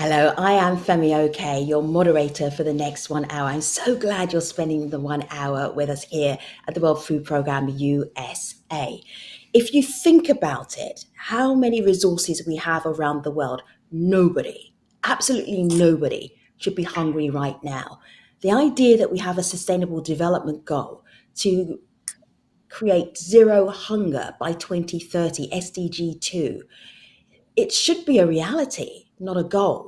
Hello, I am Femi Oke, your moderator for the next 1 hour. I'm so glad you're spending the 1 hour with us here at the World Food Programme USA. If you think about it, how many resources we have around the world, nobody, absolutely nobody should be hungry right now. The idea that we have a sustainable development goal to create zero hunger by 2030, SDG 2, it should be a reality, not a goal.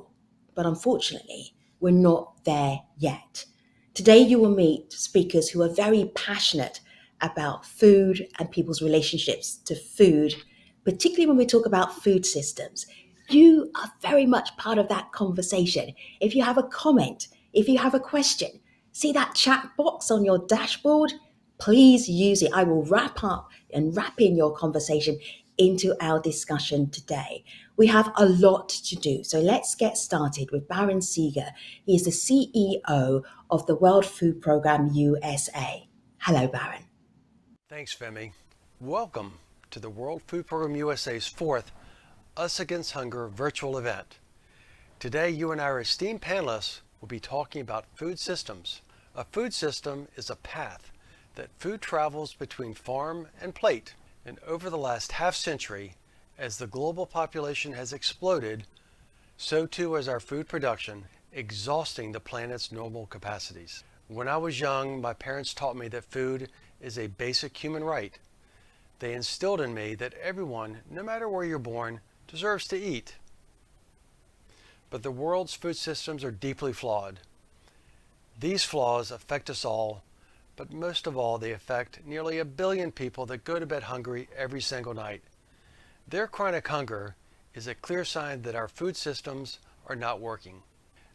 But unfortunately, we're not there yet. Today, you will meet speakers who are very passionate about food and people's relationships to food, particularly when we talk about food systems. You are very much part of that conversation. If you have a comment, if you have a question, see that chat box on your dashboard? Please use it. I will wrap up and wrap in your conversation into our discussion today. We have a lot to do, so let's get started with Baron Seeger. He is the CEO of the World Food Programme USA. Hello, Baron. Thanks, Femi. Welcome to the World Food Programme USA's fourth Us Against Hunger virtual event. Today, you and our esteemed panelists will be talking about food systems. A food system is a path that food travels between farm and plate. And over the last half century, as the global population has exploded, so too has our food production, exhausting the planet's normal capacities. When I was young, my parents taught me that food is a basic human right. They instilled in me that everyone, no matter where you're born, deserves to eat. But the world's food systems are deeply flawed. These flaws affect us all, but most of all, they affect nearly 1 billion people that go to bed hungry every single night. Their chronic hunger is a clear sign that our food systems are not working.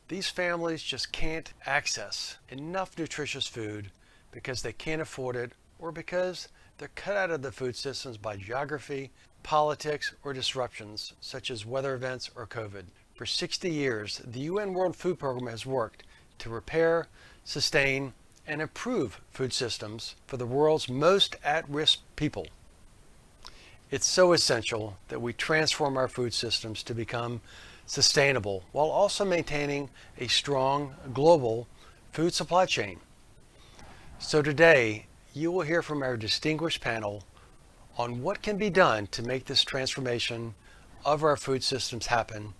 These families just can't access enough nutritious food because they can't afford it or because they're cut out of the food systems by geography, politics, or disruptions such as weather events or COVID. For 60 years, the UN World Food Programme has worked to repair, sustain, and improve food systems for the world's most at-risk people. It's so essential that we transform our food systems to become sustainable while also maintaining a strong global food supply chain. So today, you will hear from our distinguished panel on what can be done to make this transformation of our food systems happen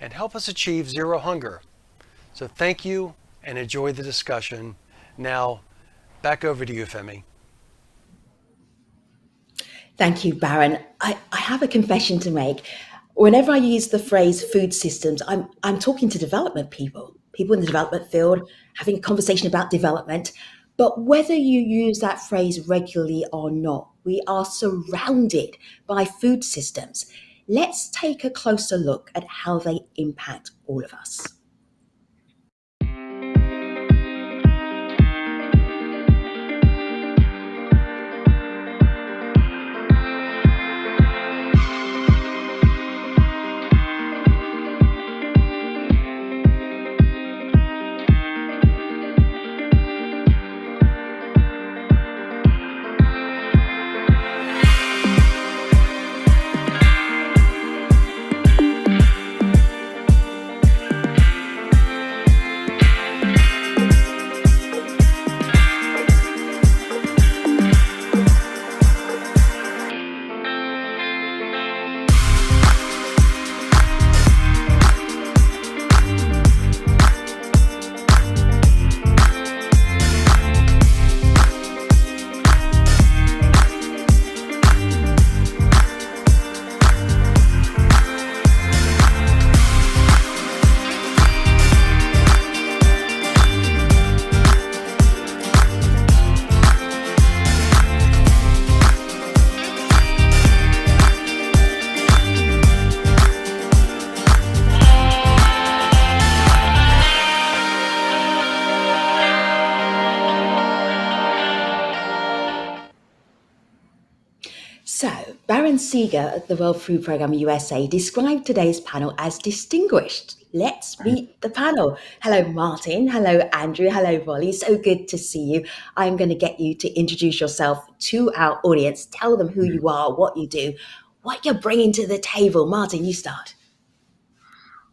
and help us achieve zero hunger. So thank you and enjoy the discussion. Now, back over to you, Femi. Thank you, Baron. I have a confession to make. Whenever I use the phrase food systems, I'm talking to development people in the development field, having a conversation about development. But whether you use that phrase regularly or not, we are surrounded by food systems. Let's take a closer look at how they impact all of us. So, Baron Seeger at the World Food Programme USA described today's panel as distinguished. Let's meet the panel. Hello, Martin. Hello, Andrew. Hello, Volli. So good to see you. I'm going to get you to introduce yourself to our audience. Tell them who you are, what you do, what you're bringing to the table. Martin, you start.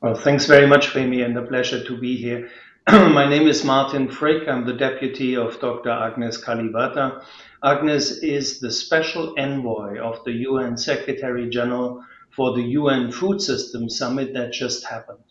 Well, thanks very much, Femi, and a pleasure to be here. My name is Martin Frick. I'm the deputy of Dr. Agnes Kalibata. Agnes is the Special Envoy of the UN Secretary General for the UN Food System Summit that just happened.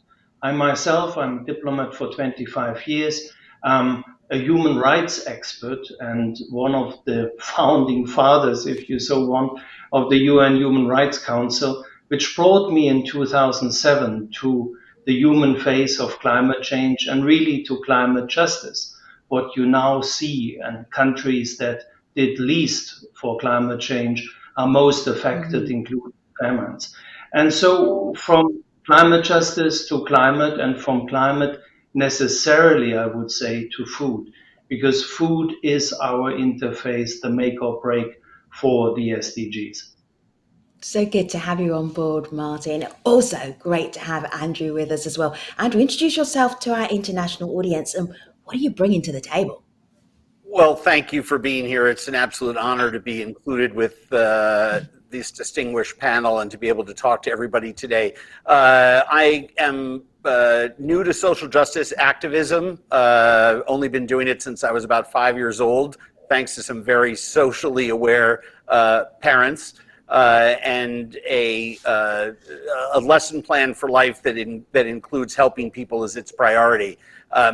I'm a diplomat for 25 years, a human rights expert, and one of the founding fathers, if you so want, of the UN Human Rights Council, which brought me in 2007 to the human face of climate change and really to climate justice. What you now see, and countries that did least for climate change are most affected, Mhm. including famines. And so from climate justice to climate, and from climate necessarily, I would say, to food, because food is our interface, the make or break for the SDGs. So good to have you on board, Martin. Also, great to have Andrew with us as well. Andrew, introduce yourself to our international audience and what are you bringing to the table? Well, thank you for being here. It's an absolute honor to be included with this distinguished panel and to be able to talk to everybody today. I am new to social justice activism, only been doing it since I was about 5 years old, thanks to some very socially aware parents. And a lesson plan for life that includes helping people as its priority.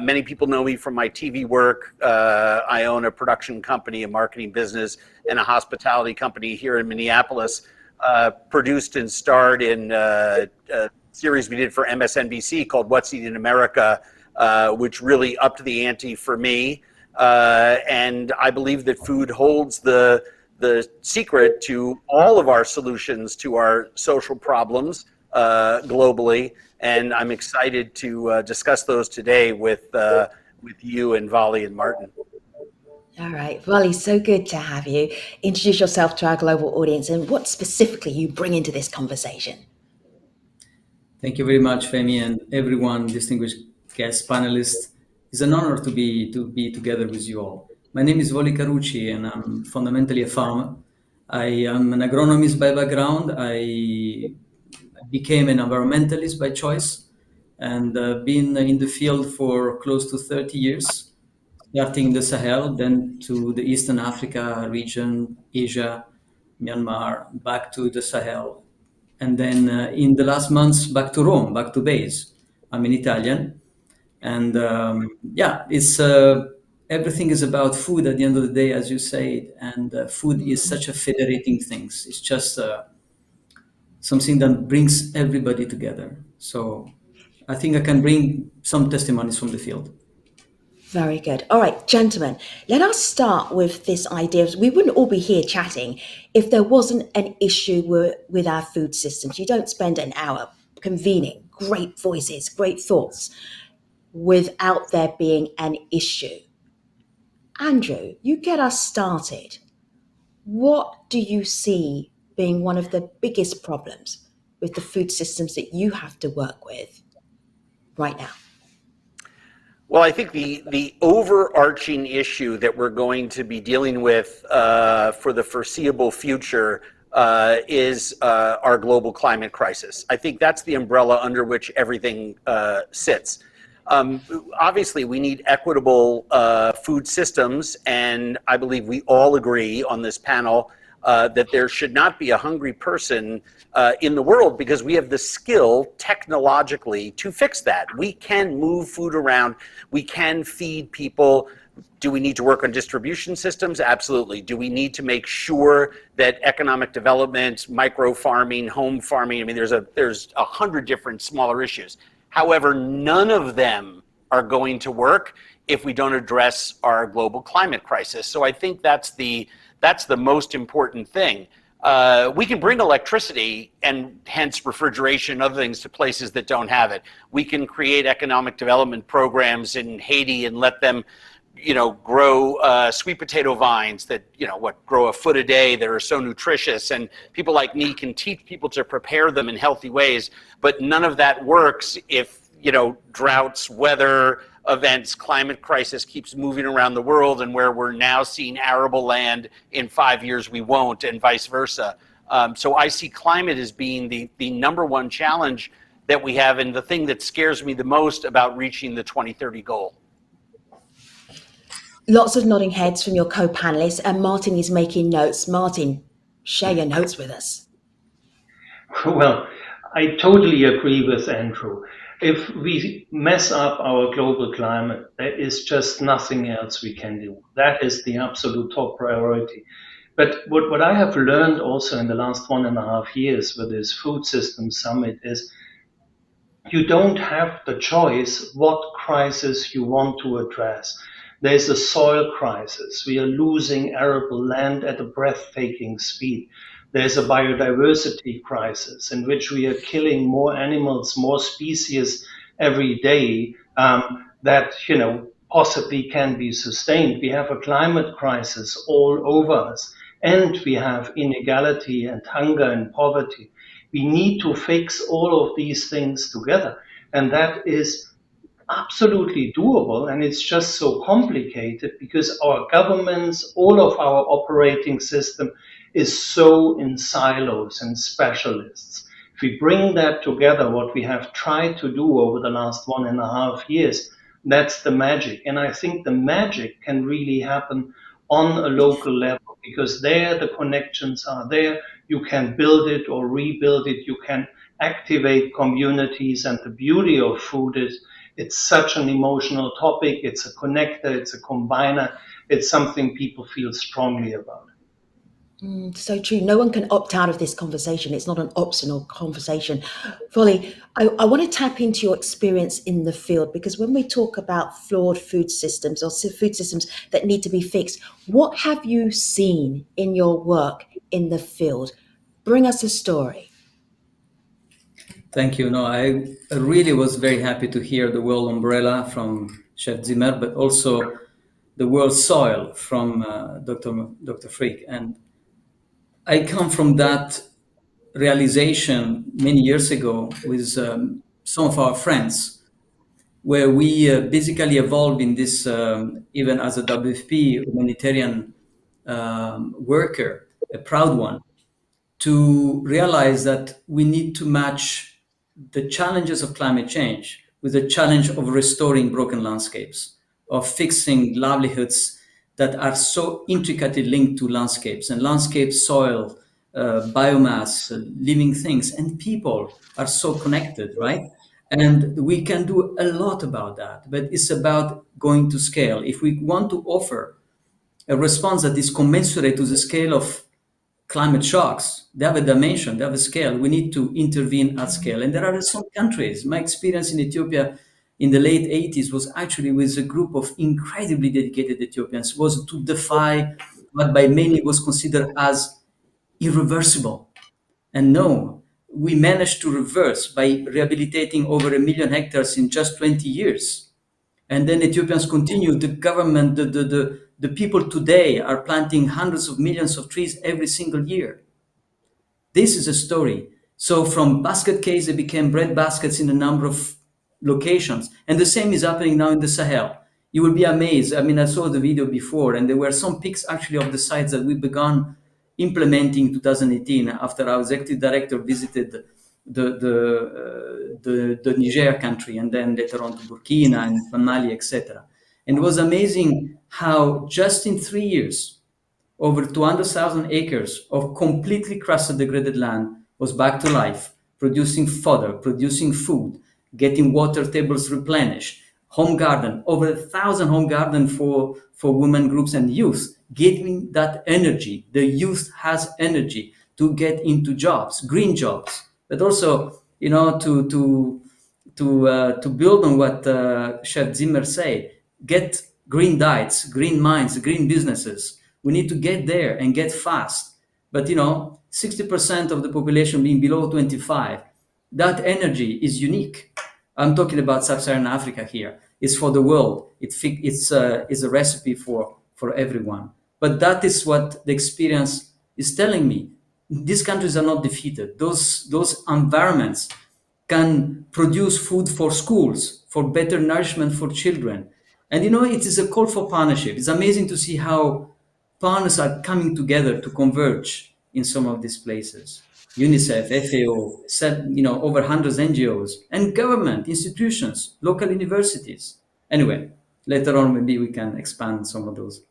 Many people know me from my TV work. I own a production company, a marketing business, and a hospitality company here in Minneapolis. Produced and starred in a series we did for MSNBC called What's Eating America, which really upped the ante for me. And I believe that food holds the secret to all of our solutions to our social problems globally, and I'm excited to discuss those today with you and Volli and Martin. All right, Volli, so good to have you. Introduce yourself to our global audience and what specifically you bring into this conversation. Thank you very much, Femi, and everyone, distinguished guest panelists. It's an honor to be together with you all. My name is Volli Carucci, and I'm fundamentally a farmer. I am an agronomist by background. I became an environmentalist by choice, and been in the field for close to 30 years, starting the Sahel, then to the Eastern Africa region, Asia, Myanmar, back to the Sahel, and then in the last months back to Rome, back to base. I'm an Italian, and yeah, it's everything is about food at the end of the day, as you say, and food is such a federating thing. It's just something that brings everybody together. So I think I can bring some testimonies from the field. Very good. All right, gentlemen, let us start with this idea of we wouldn't all be here chatting if there wasn't an issue with our food systems. You don't spend an hour convening great voices, great thoughts without there being an issue. Andrew, you get us started. What do you see being one of the biggest problems with the food systems that you have to work with right now? Well, I think the overarching issue that we're going to be dealing with for the foreseeable future is our global climate crisis. I think that's the umbrella under which everything sits. Obviously, we need equitable food systems, and I believe we all agree on this panel that there should not be a hungry person in the world because we have the skill technologically to fix that. We can move food around. We can feed people. Do we need to work on distribution systems? Absolutely. Do we need to make sure that economic development, micro farming, home farming, I mean, there's 100 different smaller issues. However, none of them are going to work if we don't address our global climate crisis. So I think that's the most important thing. We can bring electricity and hence refrigeration and other things to places that don't have it. We can create economic development programs in Haiti and let them, grow sweet potato vines that, grow a foot a day that are so nutritious. And people like me can teach people to prepare them in healthy ways. But none of that works if, droughts, weather, events, climate crisis keeps moving around the world, and where we're now seeing arable land in 5 years we won't, and vice versa. So I see climate as being the number one challenge that we have, and the thing that scares me the most about reaching the 2030 goal. Lots of nodding heads from your co-panelists, and Martin is making notes. Martin, share your notes with us. Well, I totally agree with Andrew. If we mess up our global climate, there is just nothing else we can do. That is the absolute top priority. But what I have learned also in the last 1.5 years with this Food System Summit is you don't have the choice what crisis you want to address. There's a soil crisis. We are losing arable land at a breathtaking speed. There's a biodiversity crisis in which we are killing more animals, more species every day that possibly can be sustained. We have a climate crisis all over us, and we have inequality and hunger and poverty. We need to fix all of these things together, and that is absolutely doable, and it's just so complicated because our governments, all of our operating system is so in silos and specialists. If we bring that together, what we have tried to do over the last 1.5 years, that's the magic. And I think the magic can really happen on a local level because there the connections are there. You can build it or rebuild it. You can activate communities. And the beauty of food is it's such an emotional topic. It's a connector. It's a combiner. It's something people feel strongly about. So true. No one can opt out of this conversation. It's not an optional conversation. Volli, I want to tap into your experience in the field, because when we talk about flawed food systems or food systems that need to be fixed, what have you seen in your work in the field? Bring us a story. Thank you. No, I really was very happy to hear the World Umbrella from Chef Zimmern, but also the World Soil from Dr. Frick. And I come from that realization many years ago with some of our friends, where we basically evolved in this, even as a WFP humanitarian worker, a proud one, to realize that we need to match the challenges of climate change with the challenge of restoring broken landscapes, of fixing livelihoods that are so intricately linked to landscapes, and landscape, soil, biomass, living things, and people are so connected, right? And we can do a lot about that, but it's about going to scale. If we want to offer a response that is commensurate to the scale of climate shocks, they have a dimension, they have a scale. We need to intervene at scale. And there are some countries. My experience in Ethiopia in the late 80s was actually with a group of incredibly dedicated Ethiopians, was to defy what by many was considered as irreversible. And no, we managed to reverse by rehabilitating over 1 million hectares in just 20 years. And then Ethiopians continue, the government, the people today are planting hundreds of millions of trees every single year. This is a story. So from basket case, they became bread baskets in a number of locations. And the same is happening now in the Sahel. You will be amazed. I mean, I saw the video before, and there were some pics actually of the sites that we began implementing in 2018 after our executive director visited the Niger country, and then later on to Burkina and Mali, etc. And it was amazing how just in 3 years, over 200,000 acres of completely crusted, degraded land was back to life, producing fodder, producing food, getting water tables replenished, home garden, over 1,000 home garden for women groups and youth, giving that energy. The youth has energy to get into jobs, green jobs, but also, to build on what Chef Zimmer said, get green diets, green minds, green businesses. We need to get there and get fast. But 60% of the population being below 25, that energy is unique. I'm talking about sub-Saharan Africa here. It's for the world. It's a recipe for everyone. But that is what the experience is telling me. These countries are not defeated. Those environments can produce food for schools, for better nourishment for children. And it is a call for partnership. It's amazing to see how partners are coming together to converge in some of these places. UNICEF, FAO, over hundreds of NGOs, and government institutions, local universities. Anyway, later on, maybe we can expand some of those.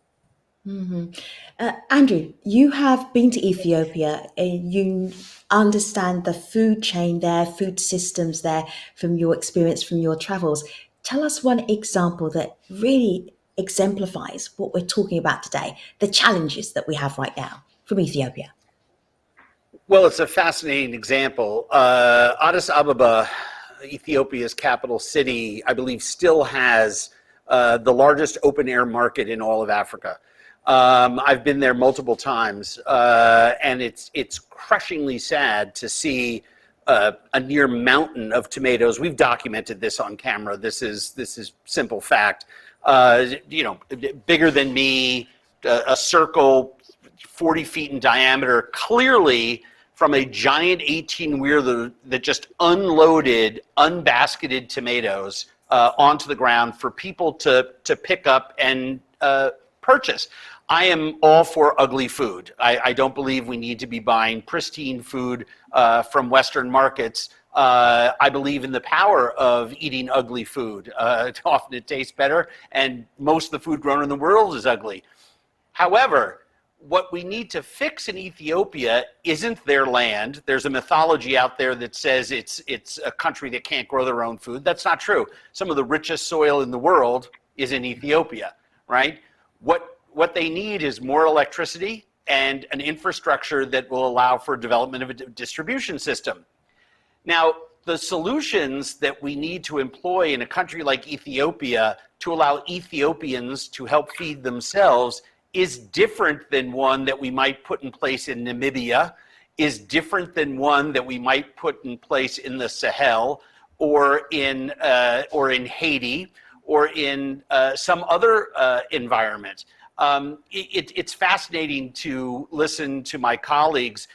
Andrew, you have been to Ethiopia. You understand the food chain there, food systems there from your experience, from your travels. Tell us one example that really exemplifies what we're talking about today, the challenges that we have right now from Ethiopia. Well, it's a fascinating example. Addis Ababa, Ethiopia's capital city, I believe still has the largest open air market in all of Africa. I've been there multiple times, and it's crushingly sad to see a near mountain of tomatoes. We've documented this on camera. This is simple fact. Bigger than me, a circle 40 feet in diameter, clearly from a giant 18-wheeler that just unloaded, unbasketed tomatoes onto the ground for people to pick up and purchase. I am all for ugly food. I don't believe we need to be buying pristine food from Western markets. I believe in the power of eating ugly food. Often it tastes better, and most of the food grown in the world is ugly. However, what we need to fix in Ethiopia isn't their land. There's a mythology out there that says it's a country that can't grow their own food. That's not true. Some of the richest soil in the world is in Ethiopia, right? What they need is more electricity and an infrastructure that will allow for development of a distribution system. Now, the solutions that we need to employ in a country like Ethiopia to allow Ethiopians to help feed themselves is different than one that we might put in place in Namibia, is different than one that we might put in place in the Sahel or in Haiti or in some other environment. It's fascinating to listen to my colleagues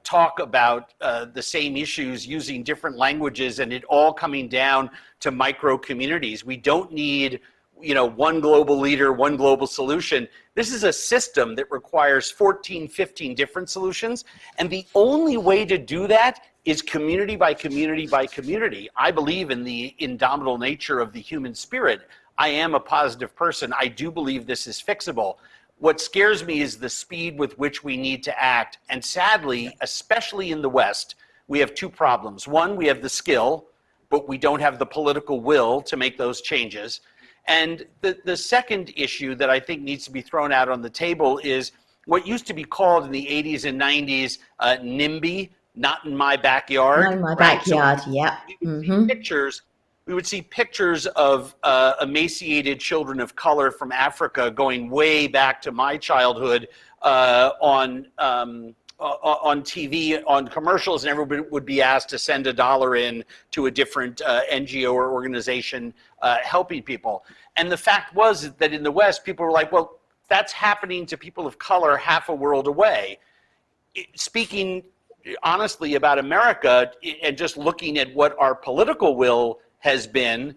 talk about the same issues using different languages, and it all coming down to micro communities. We don't need one global leader, one global solution. This is a system that requires 14, 15 different solutions. And the only way to do that is community by community by community. I believe in the indomitable nature of the human spirit. I am a positive person. I do believe this is fixable. What scares me is the speed with which we need to act. And sadly, especially in the West, we have two problems. One, we have the skill, but we don't have the political will to make those changes. And the second issue that I think needs to be thrown out on the table is what used to be called in the 80s and 90s NIMBY, not in my backyard. Not in my backyard, So yeah. we would see pictures of emaciated children of color from Africa going way back to my childhood on TV, on commercials, and everybody would be asked to send $1 in to a different NGO or organization helping people. And the fact was that in the West, people were like, well, that's happening to people of color half a world away. Speaking honestly about America and just looking at what our political will has been,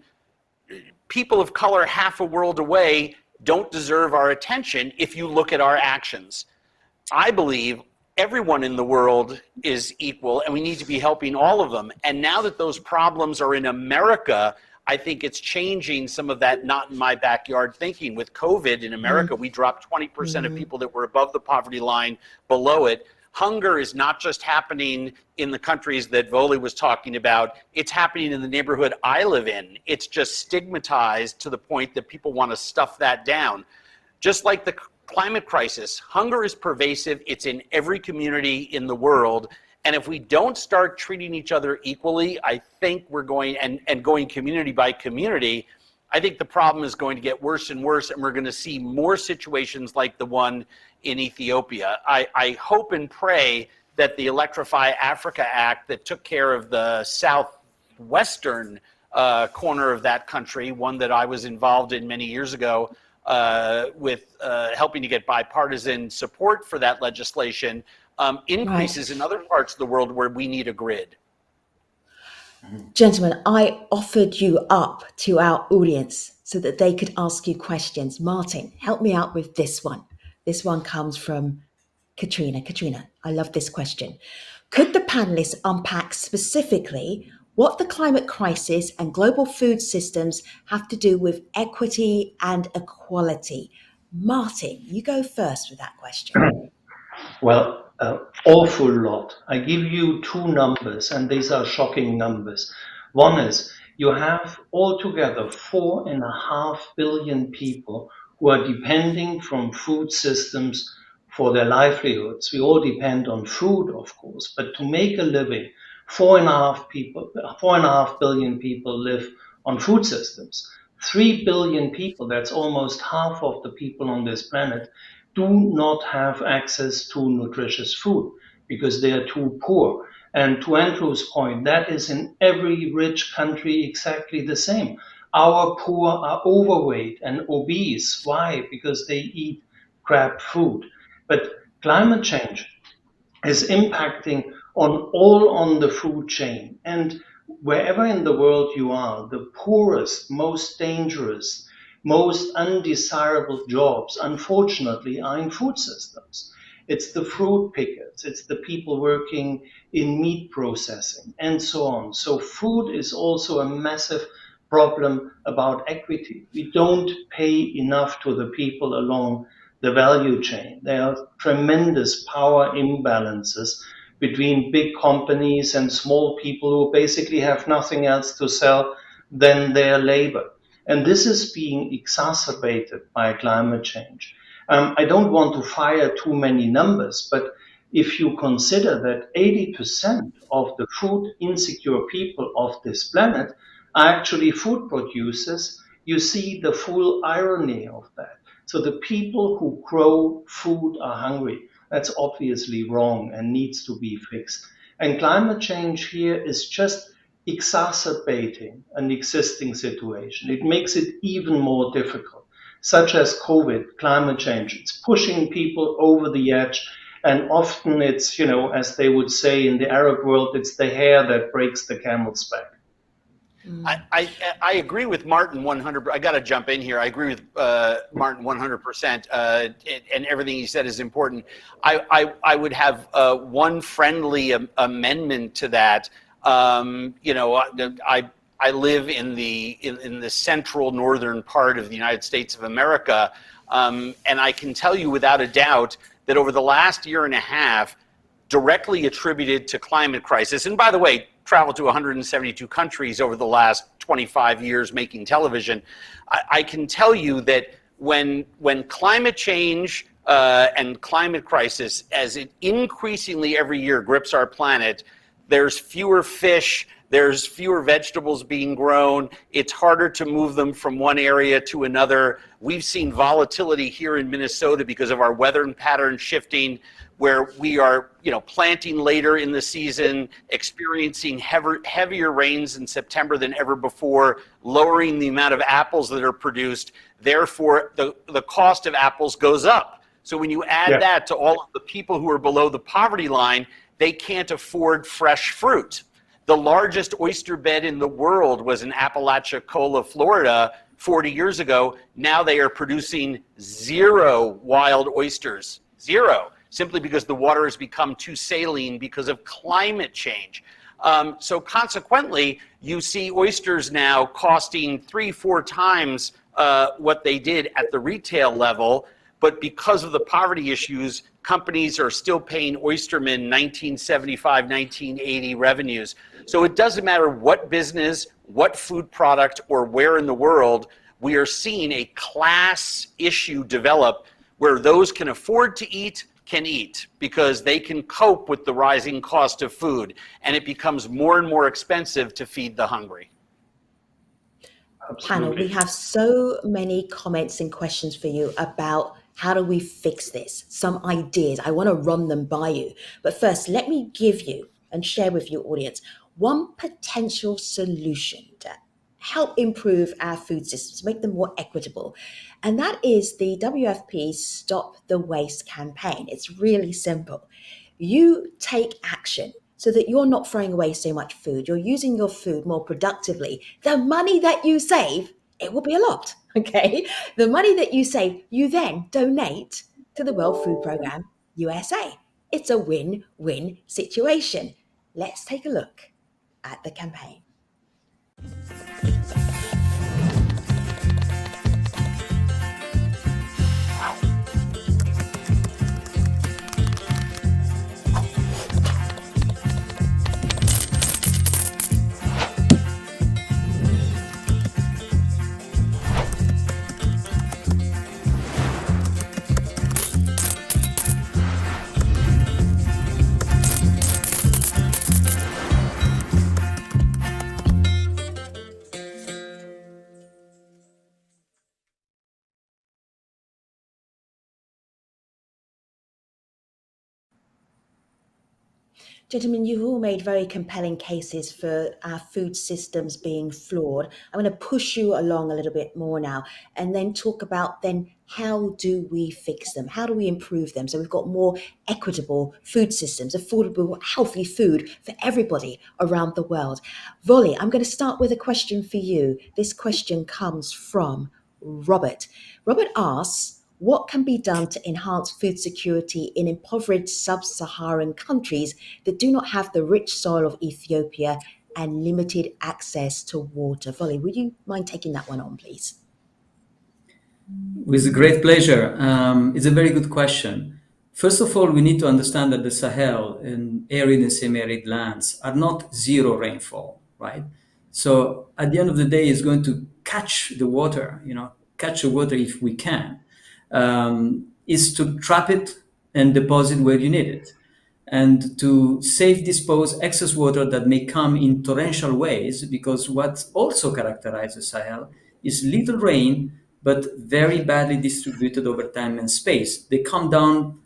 people of color half a world away don't deserve our attention if you look at our actions. I believe everyone in the world is equal, and we need to be helping all of them. And now that those problems are in America, I think it's changing some of that not in my backyard thinking. With COVID in America, we dropped 20% of people that were above the poverty line below it. Hunger is not just happening in the countries that Volli was talking about. It's happening in the neighborhood I live in. It's just stigmatized to the point that people want to stuff that down. Just like the climate crisis, hunger is pervasive. It's in every community in the world. And if we don't start treating each other equally, I think we're going, and going community by community, I think the problem is going to get worse and worse, and we're going to see more situations like the one in Ethiopia. I hope and pray that the Electrify Africa Act that took care of the southwestern corner of that country, one that I was involved in many years ago, with helping to get bipartisan support for that legislation, increases in other parts of the world where we need a grid. Gentlemen, I offered you up to our audience so that they could ask you questions. Martin, help me out with this one. This one comes from Katrina. Katrina, I love this question. Could the panelists unpack specifically what the climate crisis and global food systems have to do with equity and equality? Martin, you go first with that question. Well, awful lot. I give you two numbers, and these are shocking numbers. One is you have altogether 4.5 billion people who are depending from food systems for their livelihoods. We all depend on food, of course, but to make a living, 4.5 billion people live on food systems. 3 billion people, that's almost half of the people on this planet, do not have access to nutritious food because they are too poor. And to Andrew's point, that is in every rich country exactly the same. Our poor are overweight and obese. Why? Because they eat crap food. But climate change is impacting all on the food chain. And wherever in the world you are, the poorest, most dangerous, most undesirable jobs, unfortunately, are in food systems. It's the fruit pickers, it's the people working in meat processing, and so on. So food is also a massive problem about equity. We don't pay enough to the people along the value chain. There are tremendous power imbalances between big companies and small people who basically have nothing else to sell than their labor. And this is being exacerbated by climate change. I don't want to fire too many numbers, but if you consider that 80% of the food insecure people of this planet are actually food producers, you see the full irony of that. So the people who grow food are hungry. That's obviously wrong and needs to be fixed. And climate change here is just exacerbating an existing situation. It makes it even more difficult, such as COVID, climate change. It's pushing people over the edge. And often it's, as they would say in the Arab world, it's the hair that breaks the camel's back. I agree with Martin 100%. I got to jump in here. I agree with Martin 100%, and everything he said is important. I would have one friendly amendment to that. I live in the central northern part of the United States of America, and I can tell you without a doubt that over the last year and a half, directly attributed to climate crisis, and by the way, traveled to 172 countries over the last 25 years making television, I can tell you that when climate change and climate crisis, as it increasingly every year grips our planet, there's fewer fish, there's fewer vegetables being grown, it's harder to move them from one area to another. We've seen volatility here in Minnesota because of our weather pattern shifting, where we are, planting later in the season, experiencing heavier rains in September than ever before, lowering the amount of apples that are produced. Therefore, the cost of apples goes up. So when you add that to all of the people who are below the poverty line, they can't afford fresh fruit. The largest oyster bed in the world was in Apalachicola, Florida, 40 years ago. Now they are producing 0 wild oysters, 0. Simply because the water has become too saline because of climate change. So consequently, you see oysters now costing 3-4 times what they did at the retail level, but because of the poverty issues, companies are still paying oystermen 1975, 1980 revenues. So it doesn't matter what business, what food product, or where in the world, we are seeing a class issue develop where those can afford to eat can eat because they can cope with the rising cost of food, and it becomes more and more expensive to feed the hungry. Panel, we have so many comments and questions for you about how do we fix this, some ideas. I want to run them by you. But first, let me give you and share with you, audience, one potential solution to help improve our food systems, make them more equitable. And that is the WFP Stop the Waste campaign. It's really simple. You take action so that you're not throwing away so much food. You're using your food more productively. The money that you save, it will be a lot, okay? The money that you save, you then donate to the World Food Programme USA. It's a win-win situation. Let's take a look at the campaign. Gentlemen, you've all made very compelling cases for our food systems being flawed. I'm going to push you along a little bit more now and then talk about then how do we fix them? How do we improve them? So we've got more equitable food systems, affordable, healthy food for everybody around the world. Volli, I'm going to start with a question for you. This question comes from Robert. Robert asks, what can be done to enhance food security in impoverished sub-Saharan countries that do not have the rich soil of Ethiopia and limited access to water? Volli, would you mind taking that one on, please? With great pleasure. It's a very good question. First of all, we need to understand that the Sahel and arid and semi-arid lands are not zero rainfall, right? So at the end of the day, it's going to catch the water, catch the water if we can, is to trap it and deposit where you need it, and to safe dispose excess water that may come in torrential ways, because what also characterizes Sahel is little rain, but very badly distributed over time and space. They come down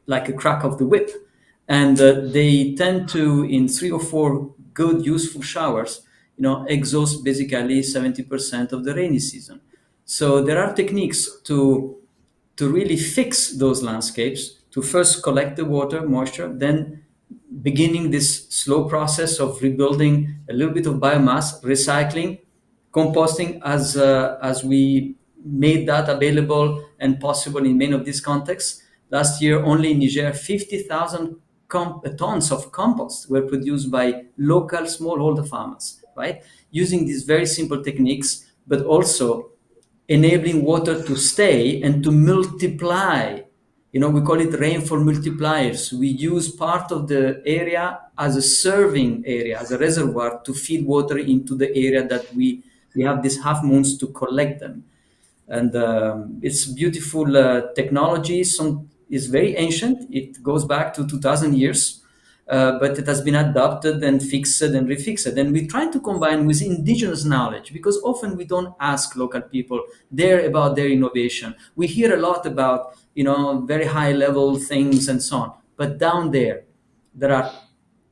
like a crack of the whip, and they tend to, in 3 or 4 good, useful showers, exhaust basically 70% of the rainy season. So there are techniques to really fix those landscapes, to first collect the water, moisture, then beginning this slow process of rebuilding a little bit of biomass, recycling, composting as we made that available and possible in many of these contexts. Last year, only in Niger, 50,000 tons of compost were produced by local smallholder farmers, right? Using these very simple techniques, but also enabling water to stay and to multiply. We call it rainfall multipliers. We use part of the area as a serving area, as a reservoir to feed water into the area that we have these half moons to collect them. And it's beautiful technology. It's very ancient. It goes back to 2,000 years. But it has been adopted and fixed and refixed. And we try to combine with indigenous knowledge, because often we don't ask local people there about their innovation. We hear a lot about, very high level things and so on. But down there are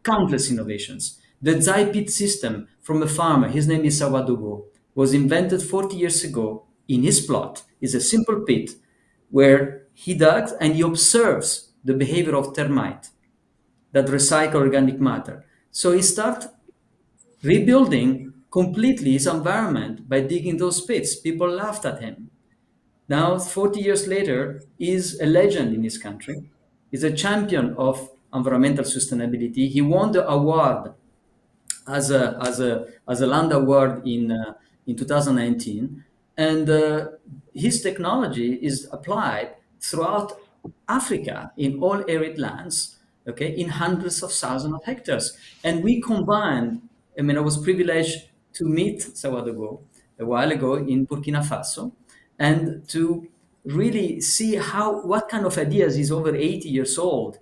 countless innovations. The Zai-pit system from a farmer, his name is Sawadogo, was invented 40 years ago in his plot. It's a simple pit where he dug and he observes the behavior of termite that recycle organic matter. So he started rebuilding completely his environment by digging those pits. People laughed at him. Now, 40 years later, he's a legend in his country. He's a champion of environmental sustainability. He won the award as a land award in 2019, and his technology is applied throughout Africa in all arid lands, okay, in hundreds of thousands of hectares. And we combined. I was privileged to meet Sawadogo a while ago in Burkina Faso, and to really see what kind of ideas. He's over 80 years old,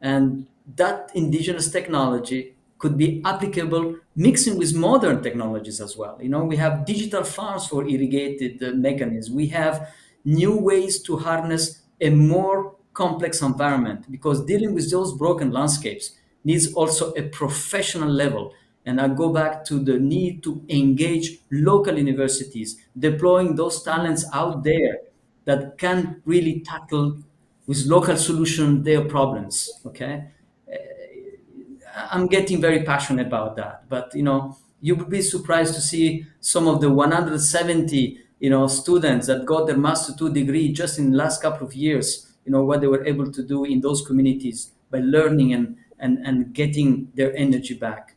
and that indigenous technology could be applicable mixing with modern technologies as well. We have digital farms for irrigated mechanisms. We have new ways to harness a more complex environment, because dealing with those broken landscapes needs also a professional level. And I go back to the need to engage local universities, deploying those talents out there that can really tackle with local solution their problems. Okay, I'm getting very passionate about that. But you would be surprised to see some of the 170 students that got their Master 2 degree just in the last couple of years. What they were able to do in those communities by learning and getting their energy back.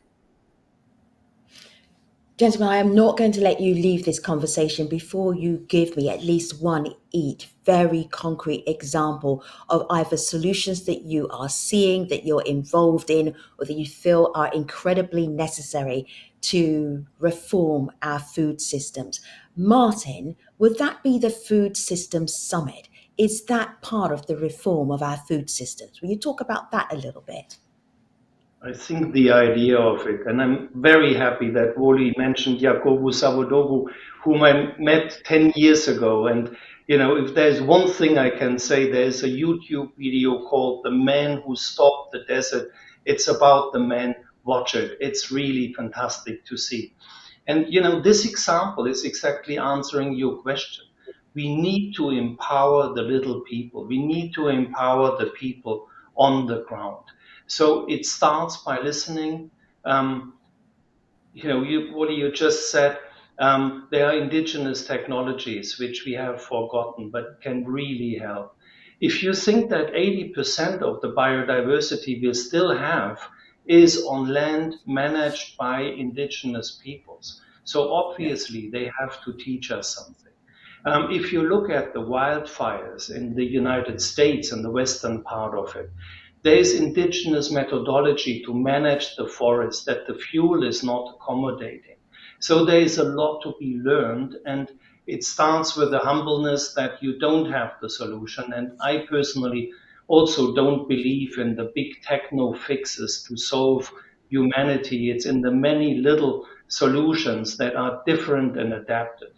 Gentlemen, I am not going to let you leave this conversation before you give me at least one each very concrete example of either solutions that you are seeing, that you're involved in, or that you feel are incredibly necessary to reform our food systems. Martin, would that be the Food Systems Summit? Is that part of the reform of our food systems? Will you talk about that a little bit? I think the idea of it, and I'm very happy that Volli mentioned Yakubu Savodogu, whom I met 10 years ago. And, you know, if there's one thing I can say, there's a YouTube video called The Man Who Stopped the Desert. It's about the man. Watch it. It's really fantastic to see. And, you know, this example is exactly answering your question. We need to empower the little people. We need to empower the people on the ground. So it starts by listening. What you just said, there are indigenous technologies which we have forgotten but can really help. If you think that 80% of the biodiversity we still have is on land managed by indigenous peoples, so obviously they have to teach us something. If you look at the wildfires in the United States and the western part of it, there is indigenous methodology to manage the forest that the fuel is not accommodating. So there is a lot to be learned, and it starts with the humbleness that you don't have the solution. And I personally also don't believe in the big techno fixes to solve humanity. It's in the many little solutions that are different and adapted.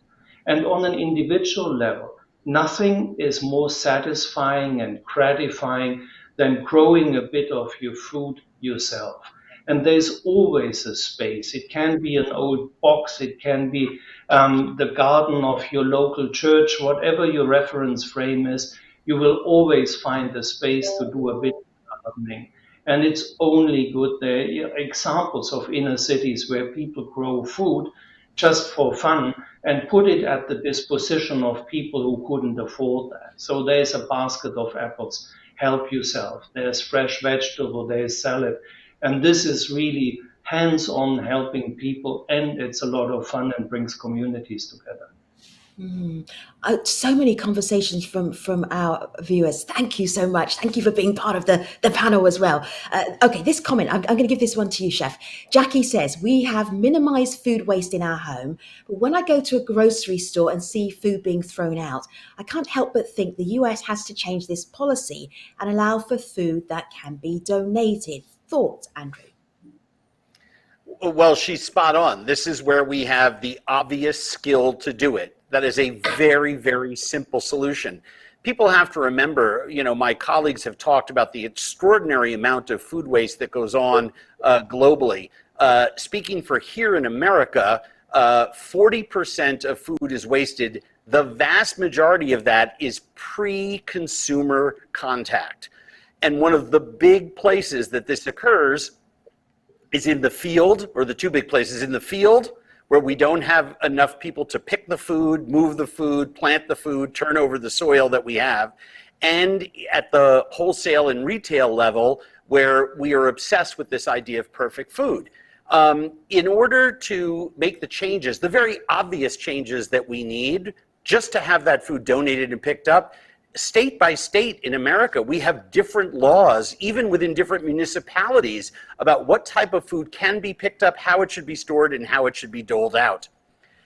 And on an individual level, nothing is more satisfying and gratifying than growing a bit of your food yourself. And there's always a space. It can be an old box, it can be the garden of your local church, whatever your reference frame is, you will always find a space to do a bit of gardening. And it's only good. There are examples of inner cities where people grow food just for fun and put it at the disposition of people who couldn't afford that. So there's a basket of apples. Help yourself. There's fresh vegetable, there's salad. And this is really hands-on helping people, and it's a lot of fun and brings communities together. So many conversations from our viewers. Thank you so much. Thank you for being part of the panel as well. Okay, this comment, I'm going to give this one to you, Chef. Jackie says, we have minimized food waste in our home, but when I go to a grocery store and see food being thrown out, I can't help but think the US has to change this policy and allow for food that can be donated. Thoughts, Andrew? Well, she's spot on. This is where we have the obvious skill to do it. That is a very, very simple solution. People have to remember, you know, my colleagues have talked about the extraordinary amount of food waste that goes on globally. Speaking for here in America, 40% of food is wasted. The vast majority of that is pre-consumer contact. And one of the big places that this occurs is in the field, or the two big places, in the field, where we don't have enough people to pick the food, move the food, plant the food, turn over the soil that we have, and at the wholesale and retail level, where we are obsessed with this idea of perfect food. In order to make the changes, the very obvious changes that we need, just to have that food donated and picked up, state by state in America, we have different laws, even within different municipalities, about what type of food can be picked up, how it should be stored, and how it should be doled out.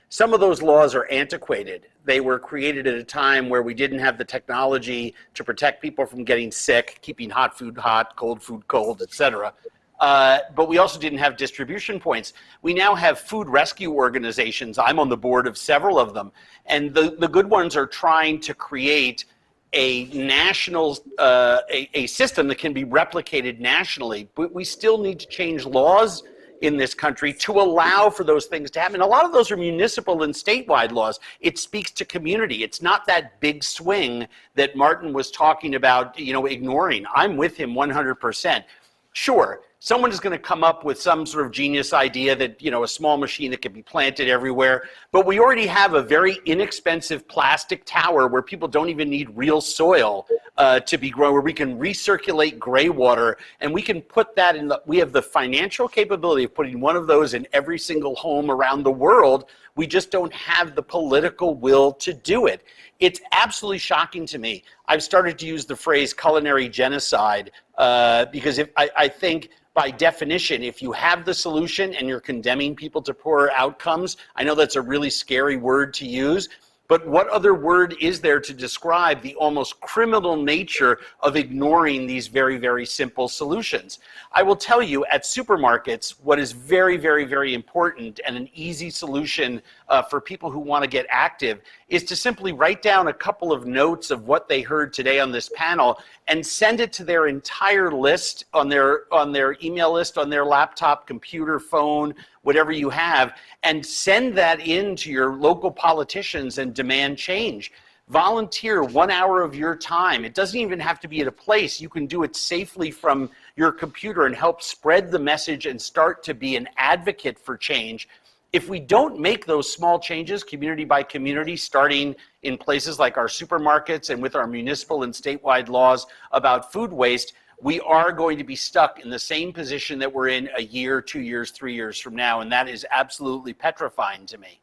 Some of those laws are antiquated. They were created at a time where we didn't have the technology to protect people from getting sick, keeping hot food hot, cold food cold, etc. But we also didn't have distribution points. We now have food rescue organizations. I'm on the board of several of them. And the good ones are trying to create a national, a system that can be replicated nationally, but we still need to change laws in this country to allow for those things to happen. A lot of those are municipal and statewide laws. It speaks to community. It's not that big swing that Martin was talking about, you know, ignoring. I'm with him 100%. Sure, Someone is going to come up with some sort of genius idea that, a small machine that can be planted everywhere. But we already have a very inexpensive plastic tower where people don't even need real soil to be grown, where we can recirculate gray water, and we can put that we have the financial capability of putting one of those in every single home around the world. We just don't have the political will to do it. It's absolutely shocking to me. I've started to use the phrase culinary genocide because I think by definition, if you have the solution and you're condemning people to poorer outcomes, I know that's a really scary word to use, but what other word is there to describe the almost criminal nature of ignoring these very, very simple solutions? I will tell you, at supermarkets, what is very, very, very important and an easy solution for people who want to get active is to simply write down a couple of notes of what they heard today on this panel and send it to their entire list on their email list, on their laptop, computer, phone, whatever you have, and send that in to your local politicians and demand change. Volunteer 1 hour of your time. It doesn't even have to be at a place. You can do it safely from your computer and help spread the message and start to be an advocate for change. If we don't make those small changes, community by community, starting in places like our supermarkets and with our municipal and statewide laws about food waste, we are going to be stuck in the same position that we're in a year, 2 years, 3 years from now, and that is absolutely petrifying to me.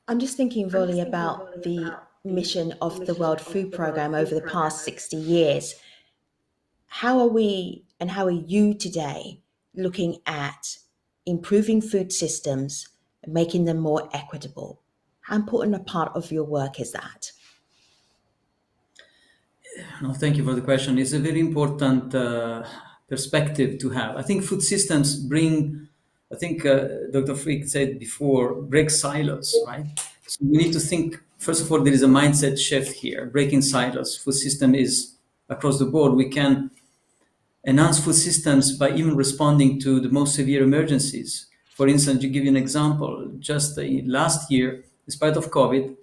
I'm just thinking, Volli, about the mission of the World Food Programme over the past 60 years. How are we and how are you today looking at improving food systems and making them more equitable? How important a part of your work is that? No, thank you for the question. It's a very important perspective to have. I think food systems bring, Dr. Frick said before, break silos, right? So we need to think, first of all, there is a mindset shift here, breaking silos. Food system is across the board. We can enhance food systems by even responding to the most severe emergencies. For instance, to give you an example, just last year, in spite of COVID,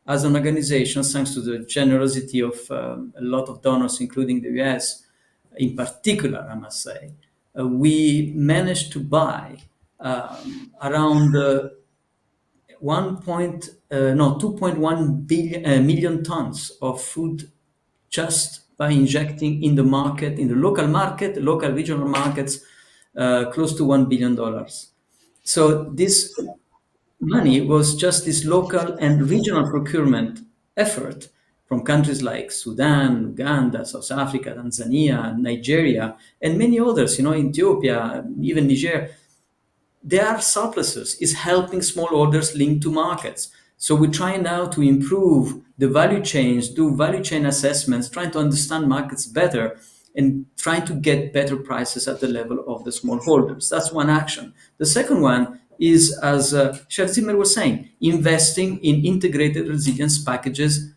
as an organization, thanks to the generosity of a lot of donors, including the US, in particular, I must say, we managed to buy around 2.1 million tons of food just by injecting in the market, in the local market, local regional markets, close to $1 billion. So this money was just this local and regional procurement effort from countries like Sudan, Uganda, South Africa, Tanzania, Nigeria, and many others, Ethiopia, even Niger. There are surpluses. It's helping small orders linked to markets. So we're trying now to improve the value chains, do value chain assessments, trying to understand markets better, and trying to get better prices at the level of the smallholders. That's one action. The second one is, as Chef Zimmern was saying, investing in integrated resilience packages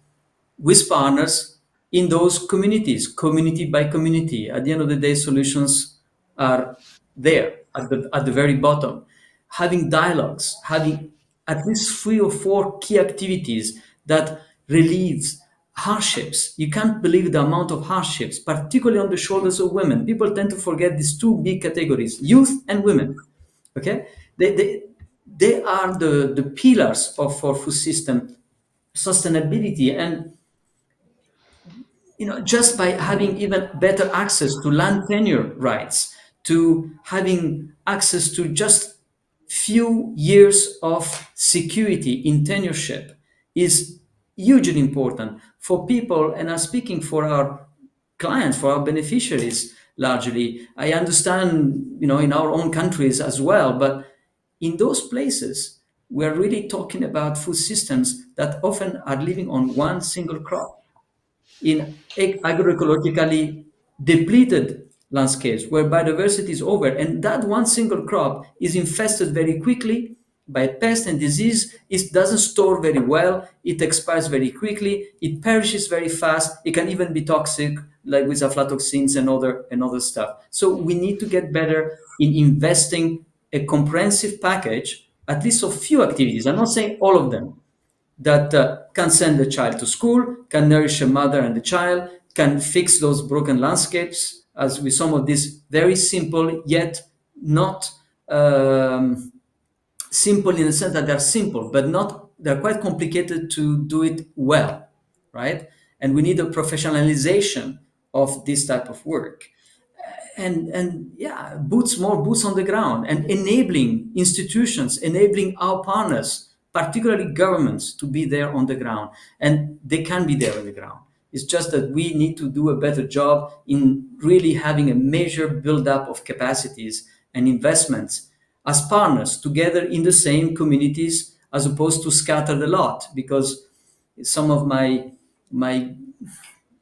with partners in those communities, community by community. At the end of the day, solutions are there at the very bottom. Having dialogues, having at least 3 or 4 key activities that relieves hardships. You can't believe the amount of hardships, particularly on the shoulders of women. People tend to forget these 2 big categories, youth and women. Okay, they are the pillars of our food system sustainability, and just by having even better access to land tenure rights, to having access to just few years of security in tenureship is hugely important for people. And I'm speaking for our clients, for our beneficiaries largely. I understand, in our own countries as well, but in those places, we're really talking about food systems that often are living on one single crop in agroecologically depleted landscapes where biodiversity is over, and that one single crop is infested very quickly by pest and disease. It doesn't store very well, it expires very quickly, it perishes very fast, it can even be toxic, like with aflatoxins and other stuff. So we need to get better in investing a comprehensive package, at least of few activities. I'm not saying all of them, that can send the child to school, can nourish a mother and the child, can fix those broken landscapes, as with some of these very simple yet not simple in the sense that they're simple, but not, they're quite complicated to do it well, right? And we need a professionalization of this type of work. And yeah, more boots on the ground, and enabling institutions, enabling our partners, particularly governments, to be there on the ground. And they can be there on the ground. It's just that we need to do a better job in really having a major build-up of capacities and investments as partners together in the same communities, as opposed to scattered a lot. Because some of my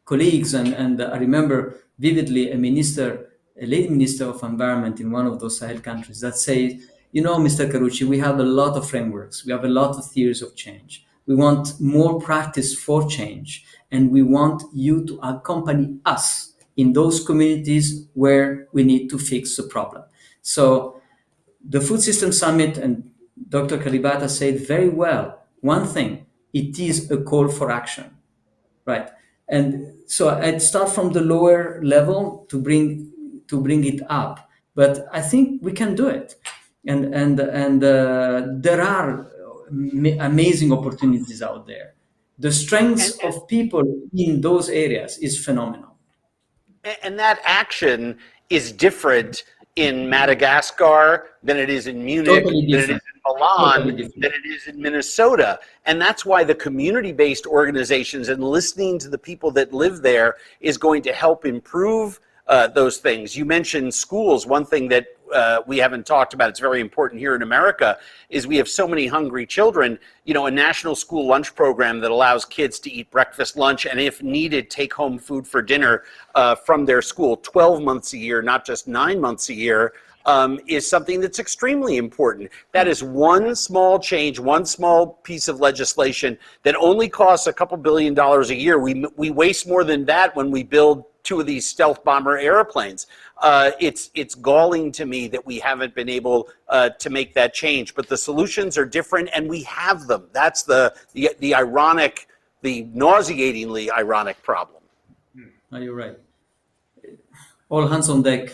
colleagues, and I remember vividly a late minister of environment in one of those Sahel countries, that say, Mr. Carucci, we have a lot of frameworks, we have a lot of theories of change. We want more practice for change, and we want you to accompany us in those communities where we need to fix the problem. So the Food System Summit, and Dr. Kalibata said very well, one thing, it is a call for action, right? And so I'd start from the lower level to bring it up, but I think we can do it, and there are amazing opportunities out there. The strengths of people in those areas is phenomenal. And that action is different in Madagascar than it is in Munich, Totally than it is different. in Milan, Totally different. than it is in Minnesota. And that's why the community-based organizations and listening to the people that live there is going to help improve those things. You mentioned schools. One thing that we haven't talked about, it's very important here in America, is we have so many hungry children. A national school lunch program that allows kids to eat breakfast, lunch, and if needed, take home food for dinner from their school 12 months a year, not just 9 months a year, is something that's extremely important. That is one small change, one small piece of legislation that only costs a couple $2 billion a year. We waste more than that when we build 2 of these stealth bomber airplanes. It's galling to me that we haven't been able to make that change, but the solutions are different, and we have them. That's the ironic, the nauseatingly ironic problem. Are you right? All hands on deck.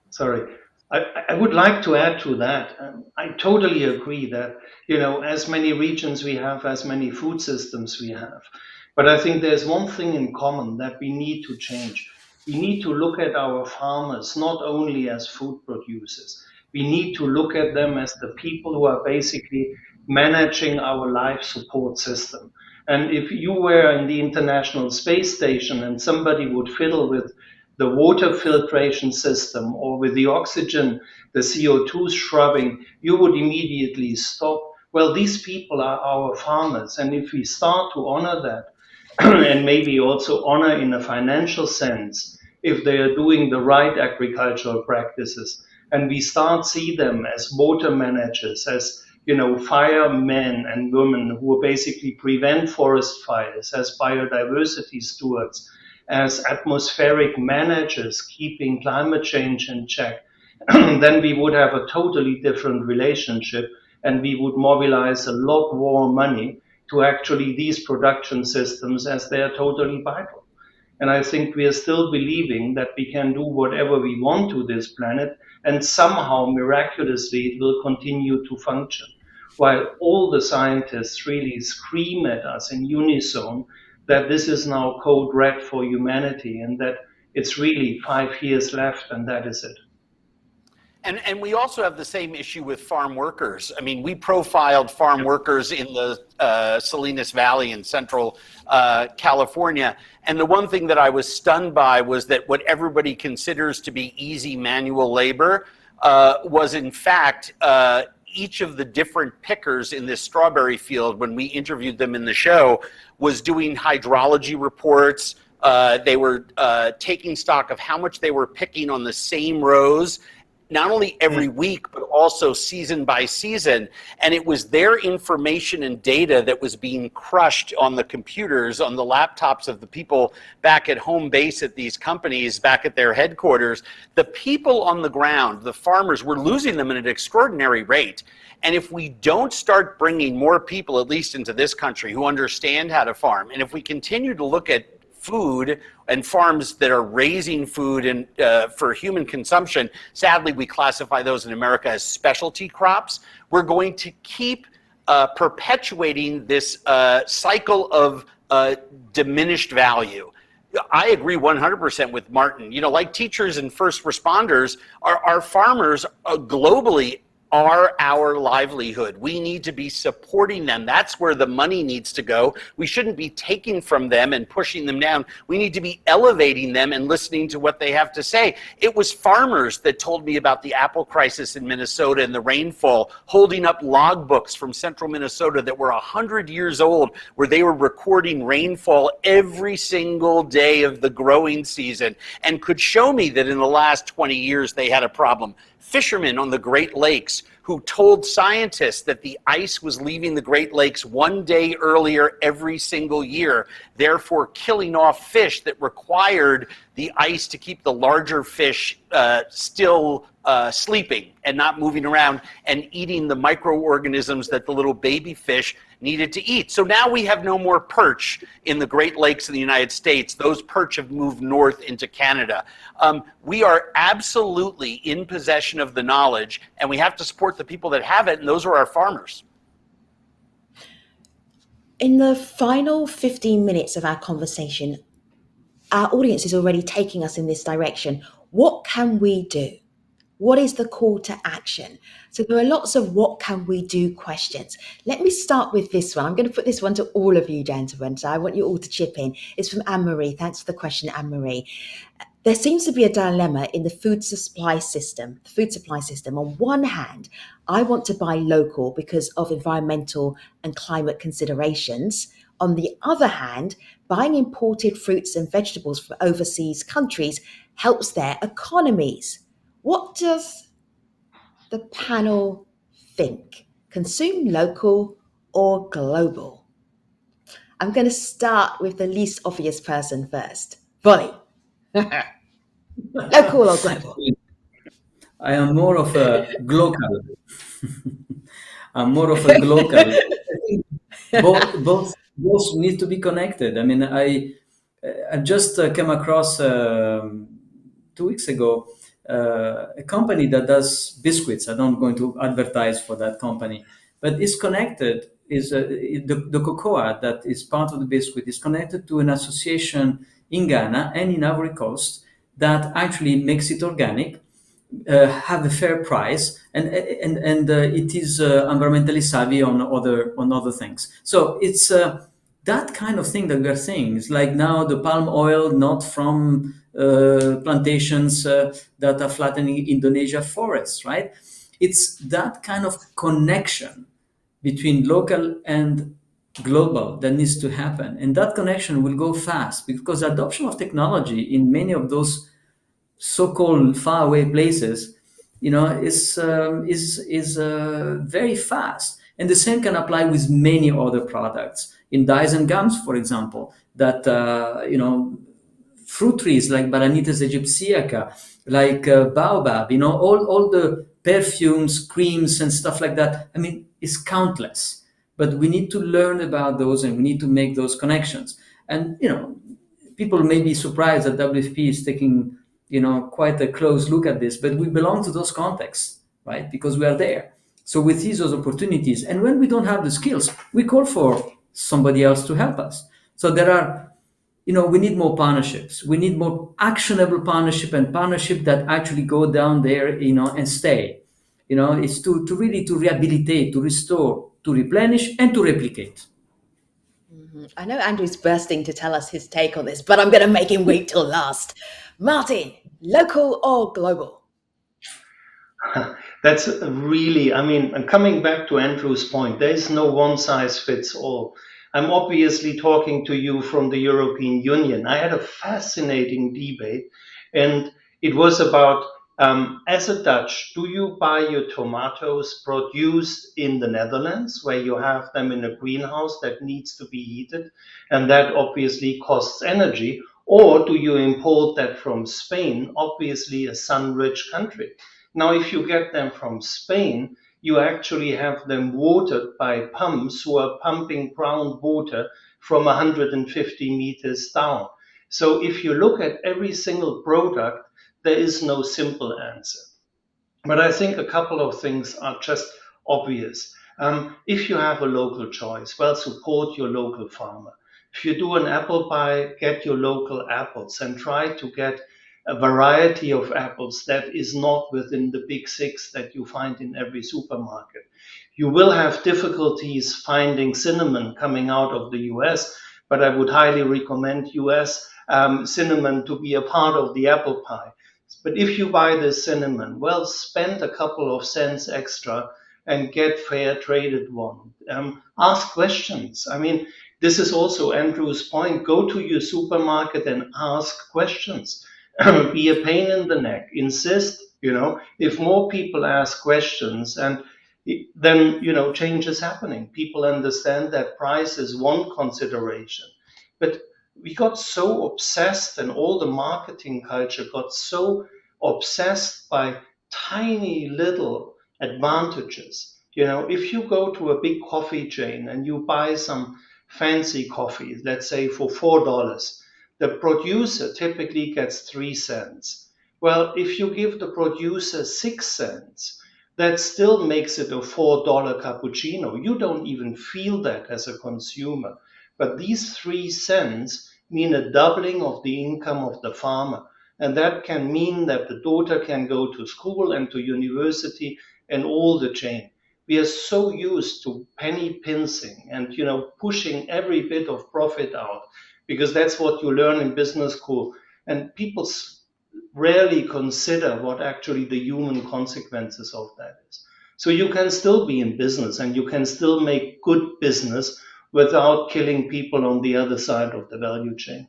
Sorry. I would like to add to that. I totally agree that, as many regions we have, as many food systems we have. But I think there's one thing in common that we need to change. We need to look at our farmers not only as food producers. We need to look at them as the people who are basically managing our life support system. And if you were in the International Space Station and somebody would fiddle with the water filtration system or with the oxygen, the CO2 scrubbing, you would immediately stop. Well, these people are our farmers. And if we start to honor that, and maybe also honor in a financial sense, if they are doing the right agricultural practices, and we start see them as water managers, as firemen and women who basically prevent forest fires, as biodiversity stewards, as atmospheric managers keeping climate change in check, then we would have a totally different relationship, and we would mobilize a lot more money to actually these production systems, as they are totally vital. And I think we are still believing that we can do whatever we want to this planet, and somehow miraculously it will continue to function. While all the scientists really scream at us in unison that this is now code red for humanity, and that it's really 5 years left, and that is it. And we also have the same issue with farm workers. I mean, we profiled farm workers in the Salinas Valley in central California. And the one thing that I was stunned by was that what everybody considers to be easy manual labor was in fact each of the different pickers in this strawberry field, when we interviewed them in the show, was doing hydrology reports. They were taking stock of how much they were picking on the same rows, not only every week, but also season by season. And it was their information and data that was being crushed on the computers, on the laptops of the people back at home base at these companies, back at their headquarters. The people on the ground, the farmers, were losing them at an extraordinary rate. And if we don't start bringing more people, at least into this country, who understand how to farm, and if we continue to look at food and farms that are raising food and for human consumption, sadly we classify those in America as specialty crops, we're going to keep perpetuating this cycle of diminished value. I agree 100% with Martin. You know, like teachers and first responders, our farmers globally are our livelihood. We need to be supporting them. That's where the money needs to go. We shouldn't be taking from them and pushing them down. We need to be elevating them and listening to what they have to say. It was farmers that told me about the apple crisis in Minnesota and the rainfall, holding up logbooks from central Minnesota that were 100 years old, where they were recording rainfall every single day of the growing season, and could show me that in the last 20 years they had a problem. Fishermen on the Great Lakes who told scientists that the ice was leaving the Great Lakes one day earlier every single year, therefore killing off fish that required the ice to keep the larger fish still sleeping and not moving around and eating the microorganisms that the little baby fish needed to eat. So now we have no more perch in the Great Lakes in the United States. Those perch have moved north into Canada. We are absolutely in possession of the knowledge, and we have to support the people that have it, and those are our farmers. In the final 15 minutes of our conversation, our audience is already taking us in this direction. What can we do? What is the call to action? So there are lots of what can we do questions. Let me start with this one. I'm going to put this one to all of you, gentlemen. So I want you all to chip in. It's from Anne-Marie. Thanks for the question, Anne-Marie. There seems to be a dilemma in the food supply system. On one hand, I want to buy local because of environmental and climate considerations. On the other hand, buying imported fruits and vegetables from overseas countries helps their economies. What does the panel think? Consume local or global? I'm going to start with the least obvious person first. Volli. Local or global? I am more of a glocal. I'm more of a glocal. Both need to be connected. I mean, I just came across 2 weeks ago a company that does biscuits. I'm not going to advertise for that company, but it's connected. Is the cocoa that is part of the biscuit is connected to an association in Ghana and in Ivory Coast that actually makes it organic, have a fair price, and it is environmentally savvy on other things. So it's that kind of thing that we are seeing. It's like now the palm oil not from plantations that are flattening Indonesia forests, right? It's that kind of connection between local and global that needs to happen, and that connection will go fast because adoption of technology in many of those so-called faraway places, is very fast. And the same can apply with many other products. In dyes and gums, for example, that fruit trees like Balanitis aegyptiaca, like baobab, all the perfumes, creams, and stuff like that. I mean, it's countless. But we need to learn about those, and we need to make those connections. And people may be surprised that WFP is taking quite a close look at this, but we belong to those contexts, right? Because we are there. So we seize those opportunities. And when we don't have the skills, we call for somebody else to help us. So there are, we need more partnerships. We need more actionable partnership and partnership that actually go down there, and stay. It's to really to rehabilitate, to restore, to replenish, and to replicate. I know Andrew's bursting to tell us his take on this, but I'm going to make him wait till last. Martin, local or global? That's really, coming back to Andrew's point, there is no one size fits all. I'm obviously talking to you from the European Union. I had a fascinating debate, and it was about, as a Dutch, do you buy your tomatoes produced in the Netherlands, where you have them in a greenhouse that needs to be heated, and that obviously costs energy, or do you import that from Spain, obviously a sun-rich country? Now, if you get them from Spain, you actually have them watered by pumps who are pumping groundwater from 150 meters down. So if you look at every single product, there is no simple answer. But I think a couple of things are just obvious. If you have a local choice, well, support your local farmer. If you do an apple pie, get your local apples and try to get a variety of apples that is not within the big six that you find in every supermarket. You will have difficulties finding cinnamon coming out of the US, but I would highly recommend US cinnamon to be a part of the apple pie. But if you buy this cinnamon, well, spend a couple of cents extra and get fair traded one. Ask questions. I mean, this is also Andrew's point. Go to your supermarket and ask questions. Be a pain in the neck. Insist, if more people ask questions, and then, change is happening. People understand that price is one consideration. But we got so obsessed, and all the marketing culture got so obsessed by tiny little advantages. If you go to a big coffee chain and you buy some fancy coffee, let's say for $4, the producer typically gets 3 cents. Well, if you give the producer 6 cents, that still makes it a $4 cappuccino. You don't even feel that as a consumer. But these 3 cents mean a doubling of the income of the farmer. And that can mean that the daughter can go to school and to university and all the chain. We are so used to penny pinching and, pushing every bit of profit out, because that's what you learn in business school. And people rarely consider what actually the human consequences of that is. So you can still be in business and you can still make good business without killing people on the other side of the value chain.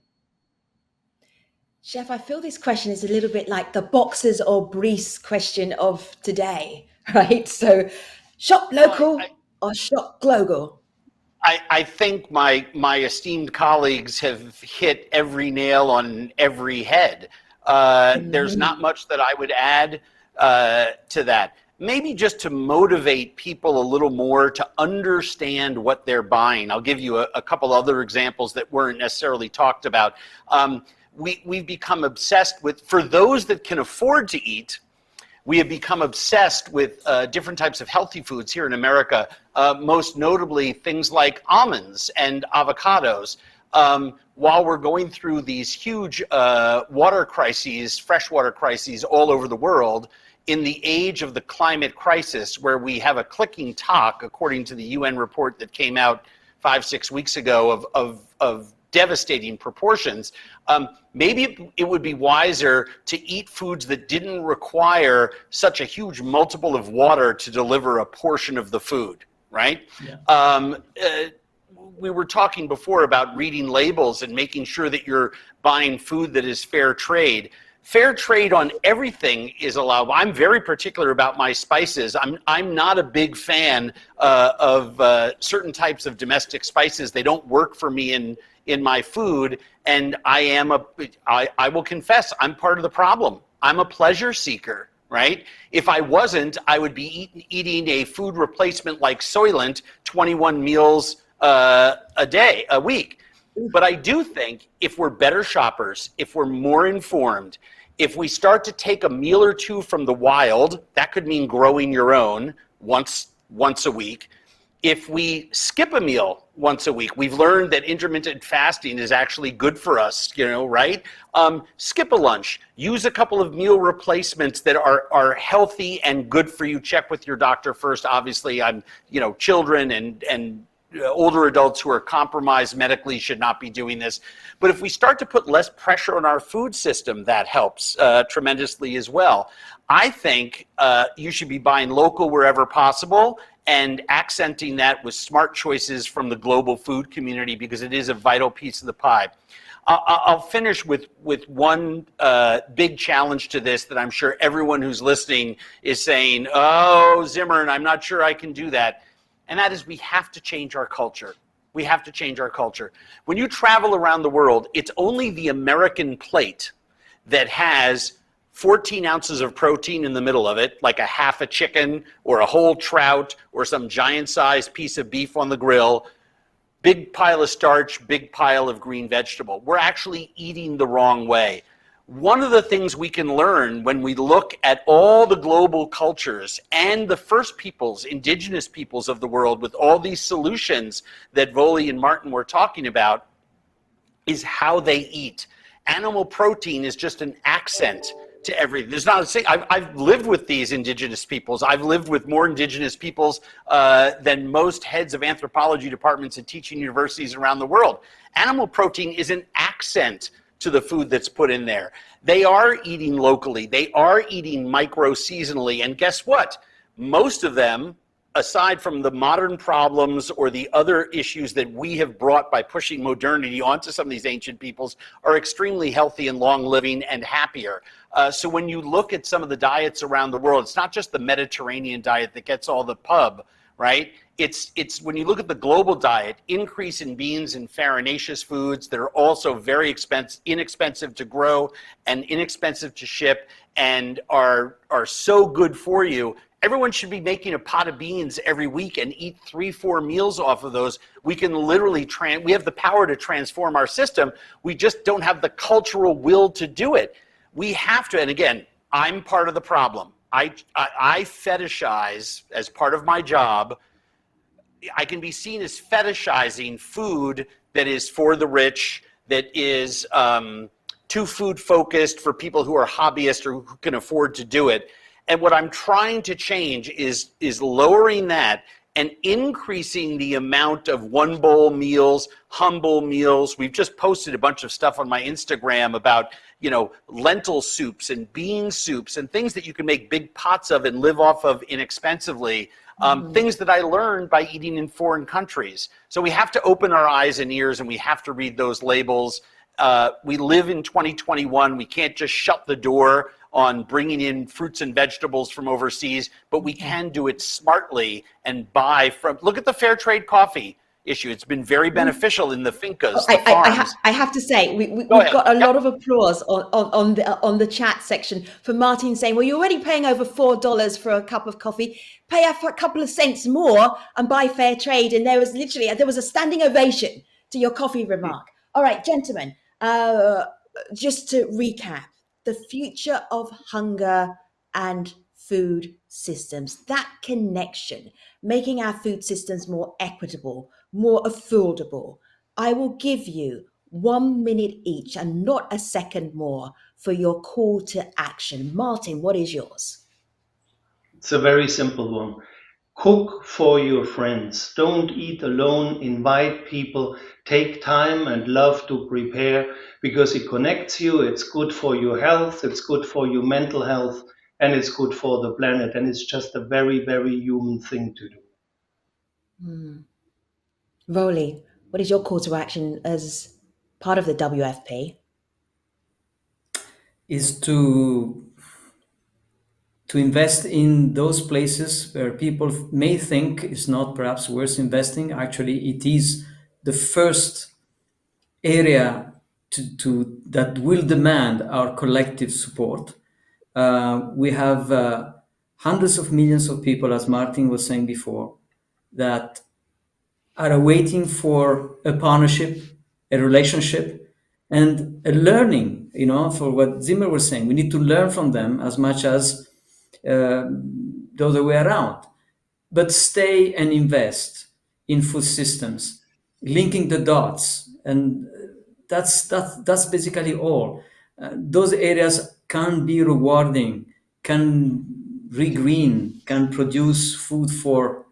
Chef, I feel this question is a little bit like the boxers or briefs question of today, right? So shop local or shop global? I think my esteemed colleagues have hit every nail on every head. There's not much that I would add to that. Maybe just to motivate people a little more to understand what they're buying. I'll give you a couple other examples that weren't necessarily talked about. We've become obsessed with, for those that can afford to eat, we have become obsessed with different types of healthy foods here in America, most notably things like almonds and avocados. While we're going through these huge water crises, freshwater crises all over the world, in the age of the climate crisis, where we have a clicking talk, according to the UN report that came out 5-6 weeks ago of devastating proportions, maybe it would be wiser to eat foods that didn't require such a huge multiple of water to deliver a portion of the food, right? Yeah. We were talking before about reading labels and making sure that you're buying food that is fair trade. Fair trade on everything is allowed. I'm very particular about my spices. I'm not a big fan of certain types of domestic spices. They don't work for me in my food, and I will confess, I'm part of the problem. I'm a pleasure seeker, right? If I wasn't, I would be eating a food replacement like Soylent 21 meals a week. But I do think if we're better shoppers, if we're more informed, if we start to take a meal or two from the wild, that could mean growing your own once a week. If we skip a meal once a week, we've learned that intermittent fasting is actually good for us, right? Skip a lunch, use a couple of meal replacements that are healthy and good for you. Check with your doctor first. Obviously, children and older adults who are compromised medically should not be doing this. But if we start to put less pressure on our food system, that helps tremendously as well. I think you should be buying local wherever possible and accenting that with smart choices from the global food community, because it is a vital piece of the pie. I'll finish with one big challenge to this that I'm sure everyone who's listening is saying, oh, Zimmern, I'm not sure I can do that. And that is, we have to change our culture. We have to change our culture. When you travel around the world, it's only the American plate that has 14 ounces of protein in the middle of it, like a half a chicken or a whole trout or some giant-sized piece of beef on the grill, big pile of starch, big pile of green vegetable. We're actually eating the wrong way. One of the things we can learn when we look at all the global cultures and the first peoples, indigenous peoples of the world, with all these solutions that Volli and Martin were talking about, is how they eat. Animal protein is just an accent to everything. There's not a single, I've lived with these indigenous peoples. I've lived with more indigenous peoples than most heads of anthropology departments at teaching universities around the world. Animal protein is an accent to the food that's put in there. They are eating locally. They are eating micro-seasonally. And guess what? Most of them, aside from the modern problems or the other issues that we have brought by pushing modernity onto some of these ancient peoples, are extremely healthy and long living and happier. So when you look at some of the diets around the world, it's not just the Mediterranean diet that gets all the pub, right? It's when you look at the global diet, increase in beans and farinaceous foods that are also very inexpensive to grow and inexpensive to ship and are so good for you. Everyone should be making a pot of beans every week and eat 3-4 meals off of those. We can literally we have the power to transform our system. We just don't have the cultural will to do it. We have to, and again, I'm part of the problem. I fetishize, as part of my job, I can be seen as fetishizing food that is for the rich, that is too food focused for people who are hobbyists or who can afford to do it. And what I'm trying to change is lowering that and increasing the amount of one bowl meals, humble meals. We've just posted a bunch of stuff on my Instagram about, you know, lentil soups and bean soups and things that you can make big pots of and live off of inexpensively. Things that I learned by eating in foreign countries. So we have to open our eyes and ears and we have to read those labels. We live in 2021. We can't just shut the door on bringing in fruits and vegetables from overseas, but we can do it smartly and buy from, look at the fair trade coffee issue. It's been very beneficial in the fincas, the farms. I have to say, we've got a lot of applause on the chat section for Martin saying, well, you're already paying over $4 for a cup of coffee. Pay a couple of cents more and buy fair trade. And there was a standing ovation to your coffee remark. All right, gentlemen, just to recap, the future of hunger and food systems, that connection, making our food systems more equitable, more affordable. I will give you 1 minute each and not a second more for your call to action. Martin, what is yours? It's a very simple one. Cook for your friends. Don't eat alone. Invite people. Take time and love to prepare because it connects you. It's good for your health. It's good for your mental health. And it's good for the planet. And it's just a very, very human thing to do. Volli, what is your call to action as part of the WFP? Is to invest in those places where people may think it's not perhaps worth investing. Actually, it is the first area that will demand our collective support. We have hundreds of millions of people, as Martin was saying before, that are waiting for a partnership, a relationship, and a learning, for what Zimmern was saying. We need to learn from them as much as the other way around. But stay and invest in food systems, linking the dots. And that's basically all. Those areas can be rewarding, can regreen, can produce food for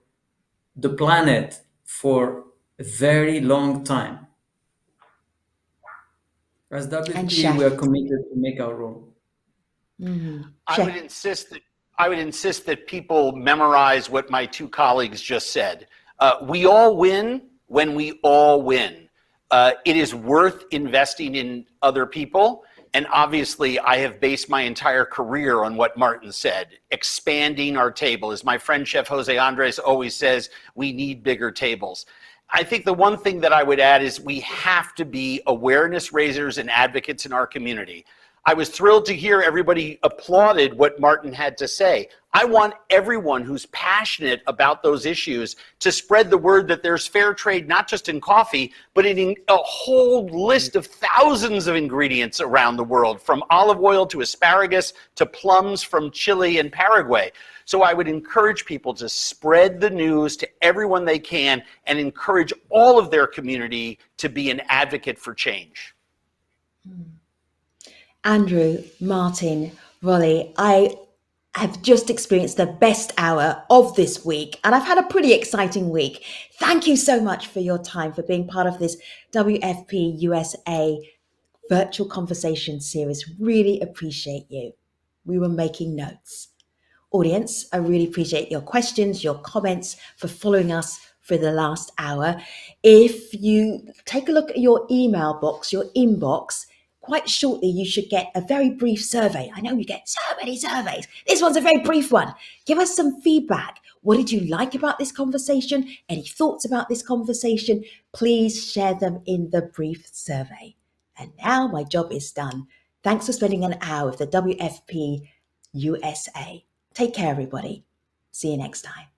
the planet for a very long time. As WFP, we are committed to make our role. I would insist that people memorize what my two colleagues just said. We all win when we all win. It is worth investing in other people. And obviously, I have based my entire career on what Martin said, expanding our table. As my friend Chef Jose Andres always says, we need bigger tables. I think the one thing that I would add is we have to be awareness raisers and advocates in our community. I was thrilled to hear everybody applauded what Martin had to say. I want everyone who's passionate about those issues to spread the word that there's fair trade, not just in coffee, but in a whole list of thousands of ingredients around the world, from olive oil to asparagus to plums from Chile and Paraguay. So I would encourage people to spread the news to everyone they can and encourage all of their community to be an advocate for change. Andrew, Martin, Volli, I have just experienced the best hour of this week, and I've had a pretty exciting week. Thank you so much for your time, for being part of this WFP USA virtual conversation series. Really appreciate you. We were making notes. Audience, I really appreciate your questions, your comments, for following us for the last hour. If you take a look at your email box, your inbox, quite shortly you should get a very brief survey. I know you get so many surveys. This one's a very brief one. Give us some feedback. What did you like about this conversation? Any thoughts about this conversation? Please share them in the brief survey. And now my job is done. Thanks for spending an hour with the WFP USA. Take care, everybody. See you next time.